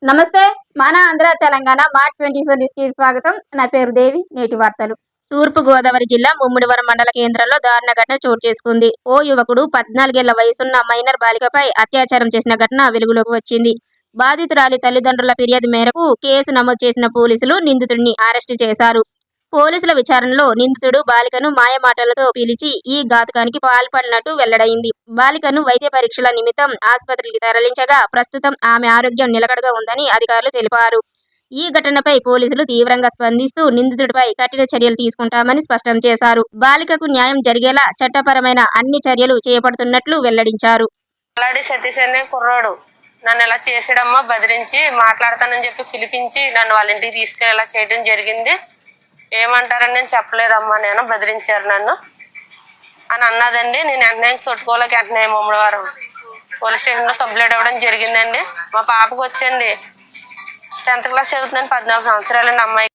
నమస్తే. మన ఆంధ్ర తెలంగాణ మార్చ్ 24 న్యూస్‌కి స్వాగతం. నా పేరు దేవి. నేటి వార్తలు. తూర్పు గోదావరి జిల్లా ముమ్మిడివరం మండల కేంద్రంలో దారుణ ఘటన చోటు చేసుకుంది. ఓ యువకుడు 14 ఏళ్ల వయసున్న మైనర్ బాలికపై అత్యాచారం చేసిన ఘటన వెలుగులోకి వచ్చింది. బాధితురాలి తల్లిదండ్రుల ఫిర్యాదు మేరకు కేసు నమోదు చేసిన పోలీసులు నిందితుడిని అరెస్టు చేశారు. పోలీసుల విచారణలో నిందితుడు బాలికను మాయమాటలతో పిలిచి ఈ ఘాతుకానికి పాల్పడినట్టు వెల్లడైంది. బాలికను వైద్య పరీక్షల నిమిత్తం ఆసుపత్రికి తరలించగా ప్రస్తుతం ఆమె ఆరోగ్యం నిలకడగా ఉందని అధికారులు తెలిపారు. ఈ ఘటనపై పోలీసులు తీవ్రంగా స్పందిస్తూ నిందితుడిపై కఠిన చర్యలు తీసుకుంటామని స్పష్టం చేశారు. బాలికకు న్యాయం జరిగేలా చట్టపరమైన అన్ని చర్యలు చేపడుతున్నట్లు వెల్లడించారు. సతీష్ అనే కుర్రాడు నన్ను ఇలా చేసాడమ్మా, బెదిరించి మాట్లాడతానని చెప్పి పిలిపించి నన్ను వాళ్ళ ఇంటికి తీసుకెళ్ళి చేయడం జరిగింది. ఏమంటారని నేను చెప్పలేదమ్మా, నేను బెదిరించారు నన్ను అని అన్నదండి. నేను వెంటనే తొట్టుకోలేక వెంటనే ముమ్మడివారం పోలీస్ స్టేషన్లో కంప్లైంట్ ఇవ్వడం జరిగిందండి. మా పాపకు వచ్చండి 10th క్లాస్ చదువుతుందని 14 సంవత్సరాలండి అమ్మాయి.